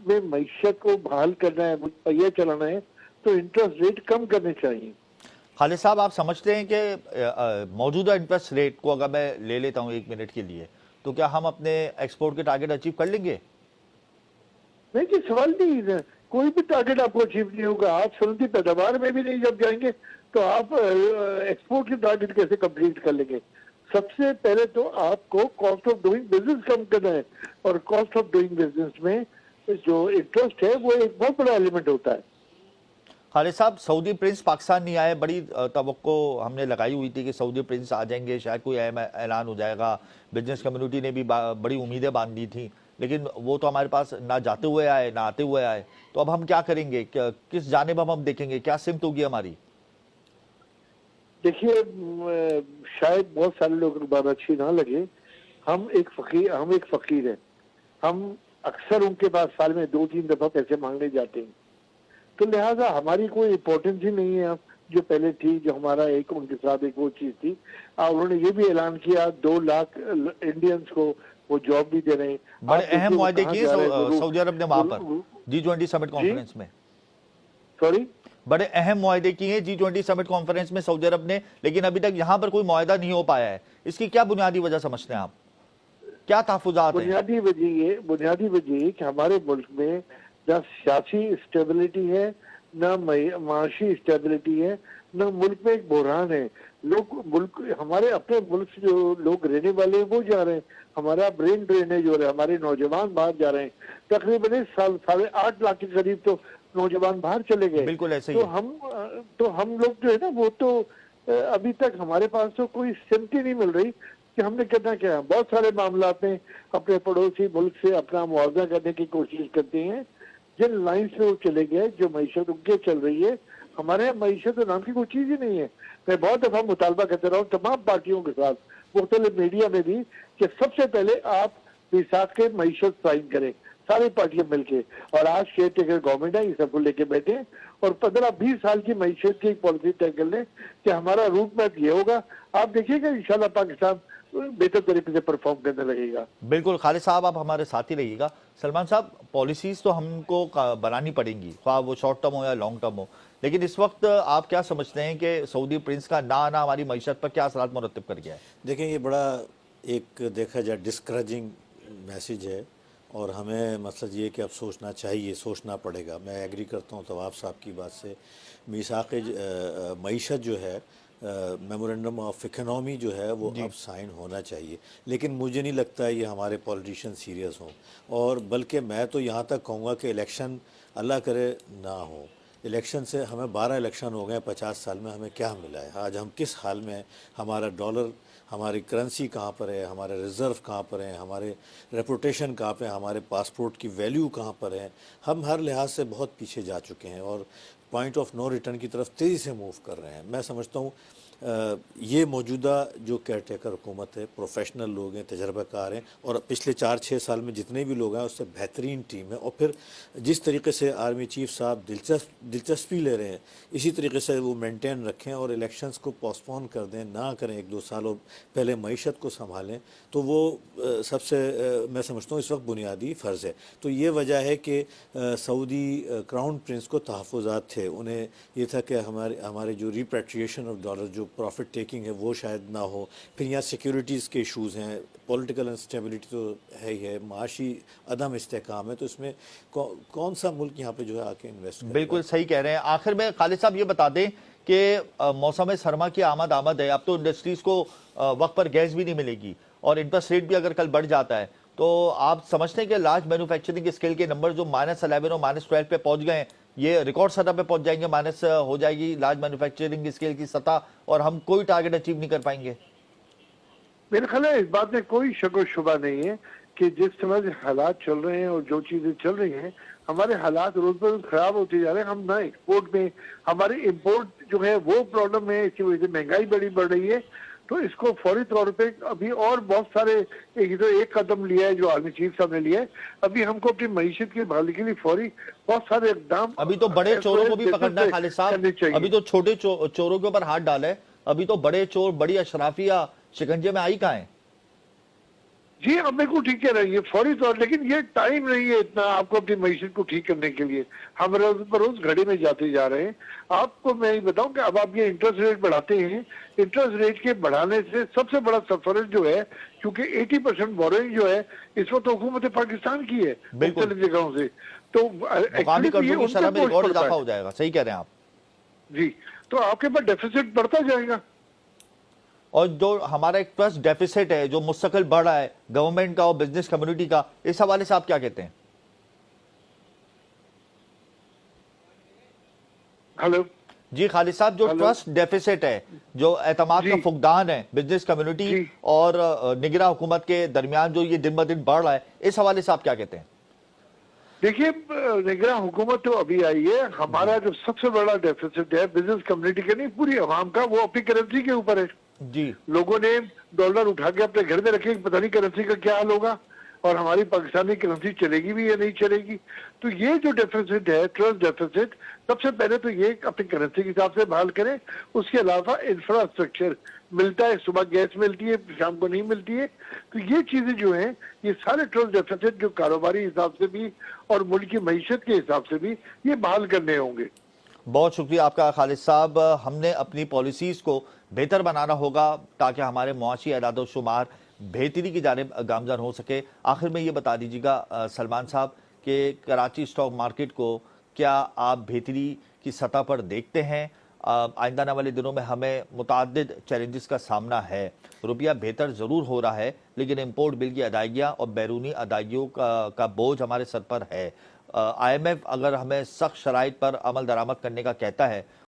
में मईशत को बहाल करना है, पहिया चलाना है, तो इंटरेस्ट रेट कम करने चाहिए। खालिद साहब, आप समझते हैं कि मौजूदा इंटरेस्ट रेट को अगर मैं ले लेता हूं 1 मिनट के लिए, तो क्या हम अपने एक्सपोर्ट के टारगेट अचीव कर लेंगे? नहीं जी, सवाल नहीं है, कोई भी टारगेट आपको अचीव नहीं होगा। आप सनती पैदावार में भी नहीं जब जाएंगे तो आप एक्सपोर्ट के टारगेट कैसे कंप्लीट कर लेंगे? सबसे पहले तो आपको कॉस्ट ऑफ डूइंग बिजनेस कम करना है, और कॉस्ट ऑफ डूइंग बिजनेस में जो इंटरेस्ट है वो एक बहुत बड़ा एलिमेंट होता है। खालिद साहब, सऊदी प्रिंस पाकिस्तान नहीं आए, बड़ी तवक्को हमने लगाई हुई थी कि सऊदी प्रिंस आ जाएंगे, शायद कोई अहम ऐलान हो जाएगा, बिजनेस कम्युनिटी ने भी बड़ी उम्मीदें बांध दी थी, लेकिन वो तो हमारे पास ना जाते हुए आए ना आते हुए आए। तो अब हम क्या करेंगे? किस जानिब हम देखेंगे? क्या सिमत होगी हमारी? देखिए, शायद बहुत सारे लोगों को बात अच्छी ना लगे, हम एक फकीर हैं। हम अक्सर उनके पास साल में 2-3 दफा पैसे मांगने जाते हैं, तो लिहाजा हमारी कोई इम्पोर्टेंस ही नहीं है अब जो पहले थी, जो हमारा एक उनके साथ एक वो चीज थी। उन्होंने ये भी ऐलान किया 2 लाख इंडियंस को वो जॉब भी दे रहे हैं। बड़े अहम मुआहदे किए सऊदी अरब ने वहां पर G20 समिट कॉन्फ्रेंस में। सॉरी, बड़े अहम मुआहदे किए G20 समिट कॉन्फ्रेंस में सऊदी अरब ने, लेकिन अभी तक यहाँ पर कोई मुआहदा नहीं हो पाया है। इसकी क्या बुनियादी वजह समझते हैं आप? क्या तहफुजात हैं? बुनियादी वजह ये कि हमारे मुल्क में न सियासी स्टेबिलिटी है, न माशी स्टेबिलिटी है, न मुल्क में एक बहरान है। हमारे अपने मुल्क से जो लोग रहने वाले हैं वो जा रहे हैं, हमारा ब्रेन ड्रेनेज हो रहा है, हमारे नौजवान बाहर जा रहे हैं। तकरीबन 8.5 लाख के करीब तो नौजवान बाहर चले गए। बिल्कुल ऐसे ही। तो हम लोग जो है ना, वो तो अभी तक हमारे पास तो कोई सिमटी नहीं मिल रही कि हमने करना क्या है। बहुत सारे मामलात में अपने पड़ोसी मुल्क से अपना मुआवजा करने की कोशिश करते हैं, जिन लाइन से वो चले गए, जो मईशत उनके चल रही है। हमारे यहाँ मईशत नाम की कोई चीज ही नहीं है। मैं बहुत दफा मुतालबा करते रहा हूँ तमाम पार्टियों के साथ, मुख्तलिफ मीडिया में भी, कि सबसे पहले आप मीसाक के मईशत साइन करें, सारी पार्टियां मिलके। और आज केयर टेकर गवर्नमेंट है, ये सबको लेके बैठे और 15-20 साल की मईशत की पॉलिसी तय कर लें कि हमारा रूट मैप ये होगा। आप देखिएगा इंशाल्लाह पाकिस्तान बेहतर तरीके से परफॉर्म करने लगेगा। बिल्कुल खालिद साहब, आप हमारे साथ ही रहिएगा। सलमान साहब, पॉलिसीज तो हमको बनानी पड़ेंगी, ख्वाह वो शॉर्ट टर्म हो या लॉन्ग टर्म हो, लेकिन इस वक्त आप क्या समझते हैं कि सऊदी प्रिंस का ना आना हमारी मईशत पर क्या असरात मुरतब कर गया है? देखें, ये बड़ा एक देखा जाए डिस्करेजिंग मैसेज है, और हमें मतलब ये कि अब सोचना चाहिए, सोचना पड़ेगा। मैं एग्री करता हूँ तवाब साहब की बात से। मीसाक़ मईशत जो है, मेमोरेंडम ऑफ इकनॉमी जो है वो अब साइन होना चाहिए, लेकिन मुझे नहीं लगता है ये हमारे पॉलिटिशियन सीरियस हों। और बल्कि मैं तो यहाँ तक कहूँगा कि इलेक्शन अल्लाह करे ना हो। इलेक्शन से हमें 12 इलेक्शन हो गए 50 साल में, हमें क्या मिला है? आज हम किस हाल में हैं? हमारा डॉलर, हमारी करेंसी कहाँ पर है, हमारे रिज़र्व कहाँ पर हैं, हमारे रेपुटेशन कहाँ पे, हमारे पासपोर्ट की वैल्यू कहाँ पर है? हम हर लिहाज से बहुत पीछे जा चुके हैं और पॉइंट ऑफ नो रिटर्न की तरफ तेज़ी से मूव कर रहे हैं। मैं समझता हूँ ये मौजूदा जो केयर टेकर हुकूमत है, प्रोफेशनल लोग हैं, तजर्बाकार हैं, और पिछले 4-6 साल में जितने भी लोग हैं उससे बेहतरीन टीम है। और फिर जिस तरीके से आर्मी चीफ साहब दिलचस्पी ले रहे हैं, इसी तरीके से वो मेंटेन रखें और इलेक्शंस को पोस्टपोन कर दें, ना करें 1-2 साल, और पहले मईशत को संभालें, तो वो सबसे मैं समझता हूँ इस वक्त बुनियादी फ़र्ज़ है। तो ये वजह है कि सऊदी क्राउन प्रिंस को तहफ़्फ़ुज़ात थे, उन्हें ये था कि हमारे जो रिपेट्रिएशन ऑफ डॉलर, जो प्रॉफिट टेकिंग है, वो शायद ना हो। फिर यहाँ सिक्योरिटीज़ के इशूज़ हैं, पॉलिटिकल इंस्टेबिलिटी तो है ही है, माशी अदम इस्तेकाम है, तो इसमें कौन सा मुल्क यहाँ पे जो है आके इन्वेस्ट करेगा? बिल्कुल सही कह रहे हैं। आखिर में खालिद साहब ये बता दें कि मौसम सरमा की आमद है, अब तो इंडस्ट्रीज़ को वक्त पर गैस भी नहीं मिलेगी, और इंटरेस्ट रेट भी अगर कल बढ़ जाता है, तो आप समझते हैं कि लार्ज मैन्युफैक्चरिंग स्केल के नंबर जो -11 और -12 पे पहुंच गए हैं, ये रिकॉर्ड सतह पे पहुंच जाएंगे, माइनस हो जाएगी लार्ज मैन्युफैक्चरिंग स्केल की सतह, और हम कोई टारगेट अचीव नहीं कर पाएंगे? मेरे ख्याल है इस बात में कोई शक व शुबा नहीं है कि जिस समय से हालात चल रहे हैं और जो चीजें चल रही हैं, हमारे हालात रोज ब रोज खराब होते जा रहे हैं। हम ना एक्सपोर्ट में, हमारे इंपोर्ट जो है वो प्रॉब्लम है, इसकी वजह से महंगाई बड़ी बढ़ रही है। तो इसको फौरी तौर पे अभी और बहुत सारे, एक कदम लिया है जो आर्मी चीफ साहब ने लिया है, अभी हमको अपनी मईशत की बहाली के लिए फौरी बहुत सारे इकदाम, अभी तो बड़े चोरों को भी पकड़ना है खालिद साहब, अभी तो छोटे चोरों के ऊपर हाथ डाला है, अभी तो बड़े चोर, बड़ी अशराफिया शिकंजे में आई कहाँ है? जी आप मेरे को ठीक कह रही है फौरी तौर, लेकिन ये टाइम नहीं है इतना आपको अपनी मईशत को ठीक करने के लिए। हम रोज बरोज घड़ी में जाते जा रहे हैं। आपको मैं ये बताऊं कि अब आप ये इंटरेस्ट रेट बढ़ाते हैं, इंटरेस्ट रेट के बढ़ाने से सबसे बड़ा सफर जो है, क्योंकि 80% बोरोइंग जो है इस वक्त हुकूमत पाकिस्तान की है मुख्तलिफ जगहों से, तो मुकामी कर्जों की शरह में रिकॉर्ड इजाफा हो जाएगा। सही कह रहे हैं आप जी। तो आपके पास डेफिसिट बढ़ता जाएगा। और जो हमारा एक ट्रस्ट डेफिसिट है जो मुस्तकिल बढ़ रहा है गवर्नमेंट का और बिजनेस कम्युनिटी का, इस हवाले से आप क्या कहते हैं? हेलो जी खालिद साहब, जो ट्रस्ट डेफिसिट है, जो एतमाद का फुकदान है बिजनेस कम्युनिटी और निगरां हुकूमत के दरमियान जो ये दिन ब दिन बढ़ रहा है, इस हवाले से आप क्या कहते हैं? देखिए निगरान हुकूमत तो अभी आई है। हमारा जो सबसे बड़ा डेफिसिट है बिजनेस कम्युनिटी का नहीं, पूरी आवाम का, वो अपनी करेंसी के ऊपर है जी। लोगों ने डॉलर उठा के अपने घर में रखे, पता नहीं करेंसी का क्या हाल होगा और हमारी पाकिस्तानी करेंसी चलेगी भी या नहीं चलेगी। तो ये जो डेफिसिट है, ट्रस्ट डेफिसिट, सबसे पहले तो ये अपनी करेंसी के हिसाब से बहाल करें। उसके अलावा इंफ्रास्ट्रक्चर मिलता है, सुबह गैस मिलती है, शाम को नहीं मिलती है। तो ये चीजें जो हैं, ये सारे ट्रस्ट डेफिसिट जो कारोबारी हिसाब से भी और मुल्क की मईशत के हिसाब से भी ये बहाल करने होंगे। बहुत शुक्रिया आपका खालिद साहब। हमने अपनी पॉलिसीज़ को बेहतर बनाना होगा ताकि हमारे मुआशी अदाद शुमार बेहतरी की जानिब गामजन हो सके। आखिर में ये बता दीजिएगा सलमान साहब कि कराची स्टॉक मार्केट को क्या आप बेहतरी की सतह पर देखते हैं? आइंदा आने वाले दिनों में हमें मुतअद्दिद चैलेंजेस का सामना है। रुपया बेहतर ज़रूर हो रहा है, लेकिन इम्पोर्ट बिल की अदायगियाँ और बैरूनी अदायगियों का बोझ हमारे सर पर है। IMF अगर हमें सख्त शराइत पर अमल दरामद करने का कहता है